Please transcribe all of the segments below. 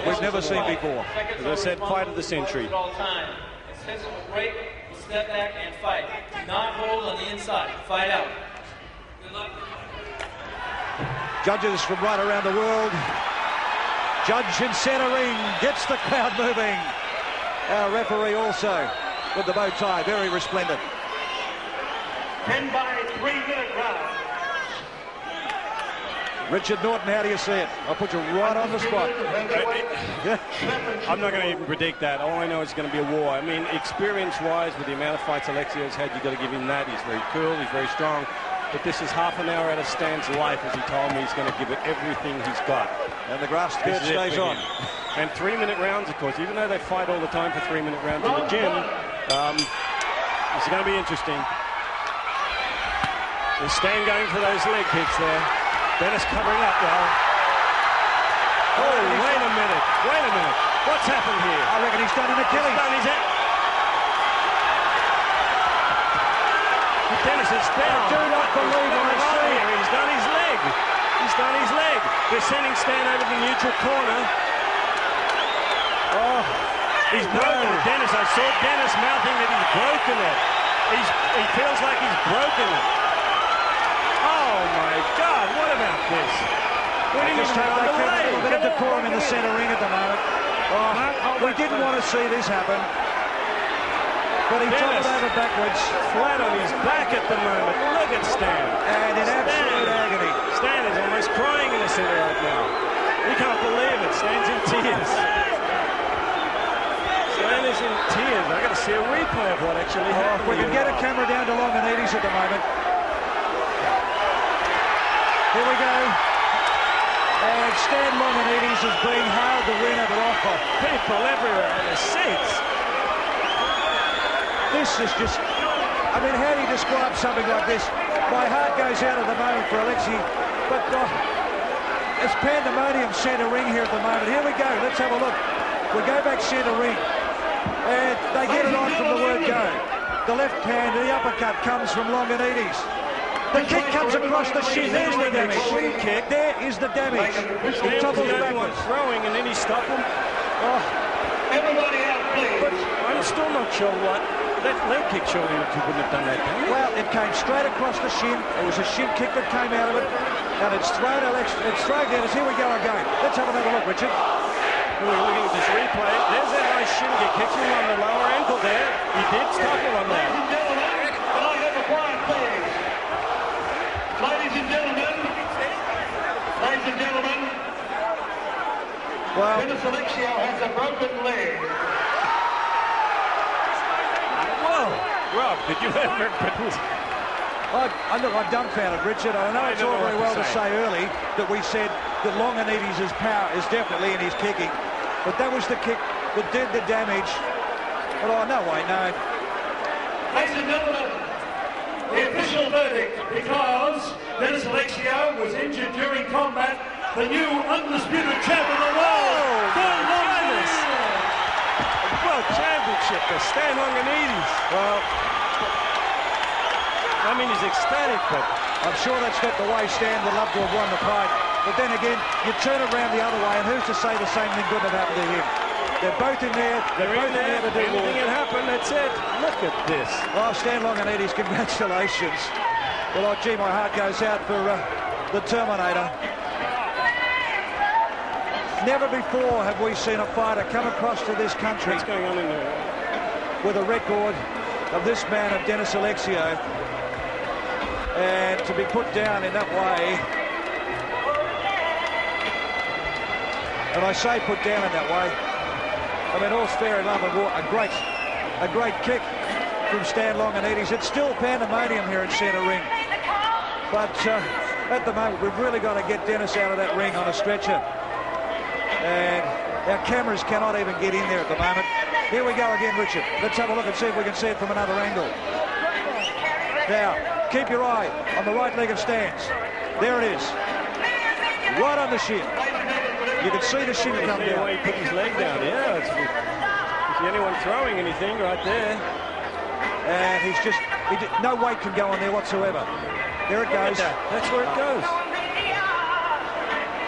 that we've never seen before. As I said, fight of the century. Break, step back, and fight. Do not hold on the inside. Fight out. Good luck. Judges from right around the world. Judge in centre ring gets the crowd moving. Our referee also with the bow tie, very resplendent. 10 by 3-minute round. Richard Norton, how do you see it? I'll put you right on the spot. I'm not going to even predict that. All I know is it's going to be a war. I mean, experience-wise, with the amount of fights Alexio's had, you've got to give him that. He's very cool, he's very strong. But this is half an hour out of Stan's life, as he told me. He's going to give it everything he's got. And the grass skirt stays on. And 3-minute rounds, of course. Even though they fight all the time for 3-minute rounds in the gym, it's going to be interesting. Is Stan going for those leg kicks there? Dennis covering up well. Oh, wait a minute. Wait a minute. What's happened here? I reckon he's done an Achilles. He's done his Dennis is down. I do not believe what I see here. He's done his leg. He's done his leg. They're sending Stan over the neutral corner. Oh, he's broken it. Dennis, I saw Dennis mouthing that he's broken it. He feels like he's broken it. Oh my God, what about this? We didn't even have the leg. A bit of decorum in the centre ring at the moment. Oh, we didn't want to see this happen. But he toppled over backwards. Flat on his back at the moment. Look at Stan. And in absolute agony. Stan is almost crying in the centre right now. He can't believe it. Stan's in tears. Stan is in tears. I've got to see a replay of what actually happened. We can get a camera down to Longinidis at the moment. Here we go. And Stan Longinidis is being hailed the winner, but people everywhere in the seats. This is just, I mean, how do you describe something like this? My heart goes out at the moment for Alexio, but it's pandemonium centre ring here at the moment. Here we go, let's have a look. We go back centre ring, and they get it on from the word go. The left hand, the uppercut comes from Longinidis. The kick comes across the shin. There's the damage. Kick. There is the damage. He topples backwards. Throwing, and then he stopped him. Oh. Everybody out, please. But I'm still not sure what. That leg kick surely wouldn't have done that damage. Well, it came straight across the shin. It was a shin kick that came out of it. And it's thrown Dennis. Here we go again. Let's have another look, Richard. We're looking at this replay. There's that nice shin kick. Kicks him on the lower ankle there. He did stop him on that. Ladies and gentlemen, can I have a quiet, please? Ladies and gentlemen. Ladies and gentlemen. Well, Dennis Alexio has a broken leg. Rob, did you ever... I'm dumbfounded, Richard. I know it's all very well to say early that we said that Longinidis' power is definitely in his kicking, but that was the kick that did the damage. But no way, no. Ladies and gentlemen, the official verdict, because Dennis Alexio was injured during combat, the new undisputed champ of the world, Longinidis. World Championship for Stan Longinidis. Well, I mean, he's ecstatic, but I'm sure that's not the way Stan would love to have won the fight. But then again, you turn around the other way, and who's to say the same thing couldn't have happened to him? They're both in there. They're both in there to do more. Anything can happen. That's it. Look at this. Oh, Stan Longinidis, congratulations. Well, gee, my heart goes out for the Terminator. Never before have we seen a fighter come across to this country. What's going on in there? With a record of this man, of Dennis Alexio, and to be put down in that way. And I say put down in that way. I mean, all's fair in love and war. A great kick from Stan Longinidis. It's still pandemonium here in centre ring. But at the moment, we've really got to get Dennis out of that ring on a stretcher. And our cameras cannot even get in there at the moment. Here we go again, Richard. Let's have a look and see if we can see it from another angle. Now, keep your eye on the right leg of Stan's. There it is. Right on the shin. You can see the shin come down. He put his leg down, yeah. If anyone throwing anything right there. And he's just, no weight can go on there whatsoever. There it goes. That's where it goes.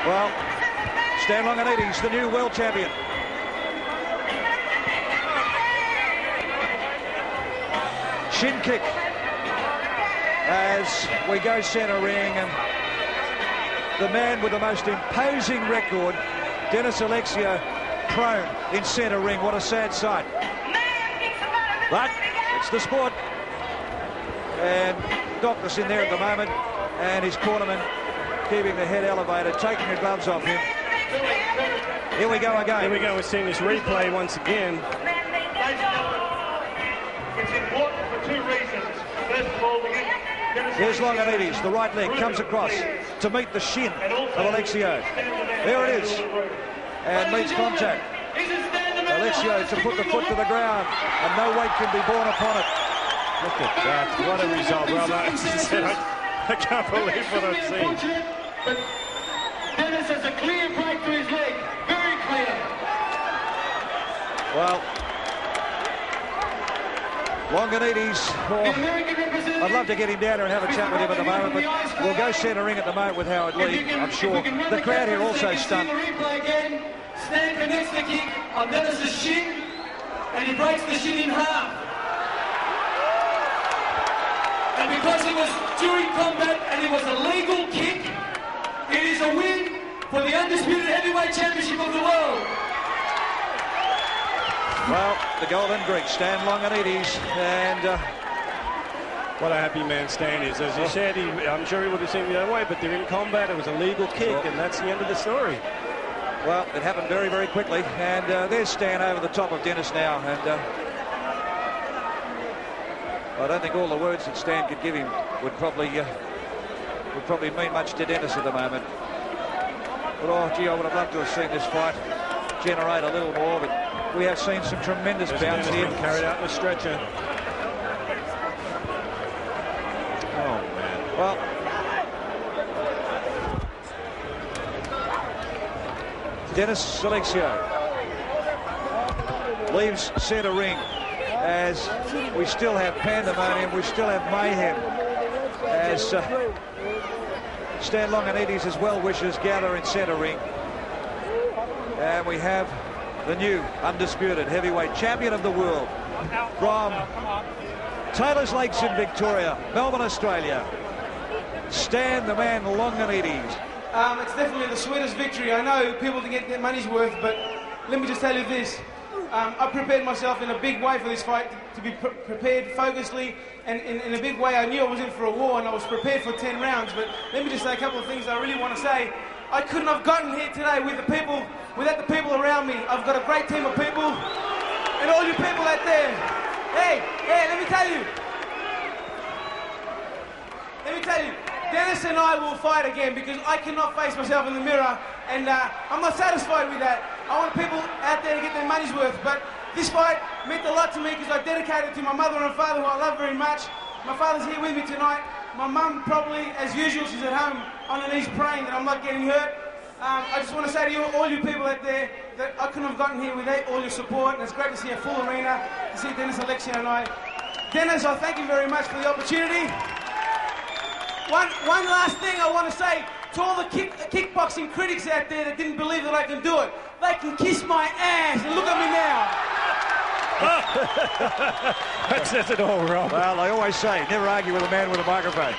Well, Stan Longinidis, the new world champion. Shin kick as we go centre ring, and the man with the most imposing record, Dennis Alexio, prone in centre ring. What a sad sight. But it's the sport. And Doctor's in there at the moment, and his cornerman keeping the head elevated, taking the gloves off him. Here we go again. Here we go. We're seeing this replay once again. It's important for two reasons. First of all, Here's Longinidis, the right leg comes across to meet the shin of Alexio. There it is, and meets contact. Alexio to put the foot to the ground, and no weight can be borne upon it. Look at that, what a result, brother. I can't believe what I've seen. But Dennis has a clear break to his leg, very clear. Well, Longinidis, I'd love to get him down there and have a chat with him at the moment, but we'll go centre ring at the moment with Howard Lee, I'm sure. The crowd here also stunned. Stan connects the kick on Dennis's shin, and he breaks the shin in half. And because it was during combat and it was a legal kick, it is a win for the undisputed heavyweight championship of the world. Well, the Golden Greek, Stan Longinidis, and what a happy man Stan is. As you said, I'm sure he would have seen the other way, but they're in combat. It was a legal kick, and that's the end of the story. Well, it happened very, very quickly, and there's Stan over the top of Dennis now, and I don't think all the words that Stan could give him would probably mean much to Dennis at the moment. But oh gee, I would have loved to have seen this fight generate a little more, but we have seen some tremendous bounce here. Carried out in the stretcher. Oh man. Well, Dennis Alexio leaves centre ring as we still have pandemonium, we still have mayhem, as Stan Longinidis' as well-wishers gather in centre ring. And we have the new undisputed heavyweight champion of the world from Taylor's Lakes in Victoria, Melbourne, Australia, Stan the man Longinidis. It's definitely the sweetest victory. I know people to get their money's worth, but let me just tell you this. I prepared myself in a big way for this fight, to be prepared focusedly, and in a big way I knew I was in for a war, and I was prepared for 10 rounds. But let me just say a couple of things I really want to say. I couldn't have gotten here today with the people, without the people around me. I've got a great team of people, and all you people out there. Hey, let me tell you. Dennis and I will fight again, because I cannot face myself in the mirror, and I'm not satisfied with that. I want people out there to get their money's worth, but this fight meant a lot to me because I dedicated it to my mother and father, who I love very much. My father's here with me tonight. My mum, probably, as usual, she's at home on her knees praying that I'm not getting hurt. I just want to say to you, all you people out there, that I couldn't have gotten here without all your support, and it's great to see a full arena, to see Dennis Alexio and I. Dennis, I thank you very much for the opportunity. One last thing I want to say to all the kickboxing critics out there that didn't believe that I can do it. They can kiss my ass, and look at me now. That says it all, Rob. Well, I always say, never argue with a man with a microphone.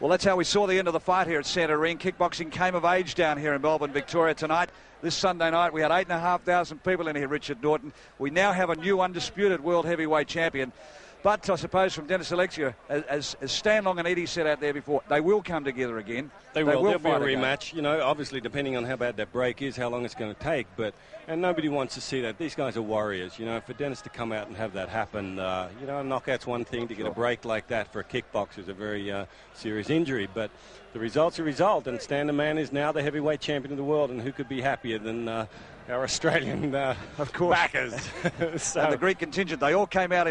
Well, that's how we saw the end of the fight here at Centre Ring. Kickboxing came of age down here in Melbourne, Victoria tonight. This Sunday night, we had 8,500 people in here, Richard Norton. We now have a new undisputed world heavyweight champion. But I suppose from Dennis Alexio, as Stan Longinidis said out there before, they will come together again. They will. There'll be a fight rematch. You know, obviously depending on how bad that break is, how long it's going to take. And nobody wants to see that. These guys are warriors. You know, for Dennis to come out and have that happen, you know, a knockout's one thing. To get a break like that for a kickboxer is a very serious injury. But the result's a result, and Stan the man is now the heavyweight champion of the world. And who could be happier than our Australian of course. backers? And the Greek contingent, they all came out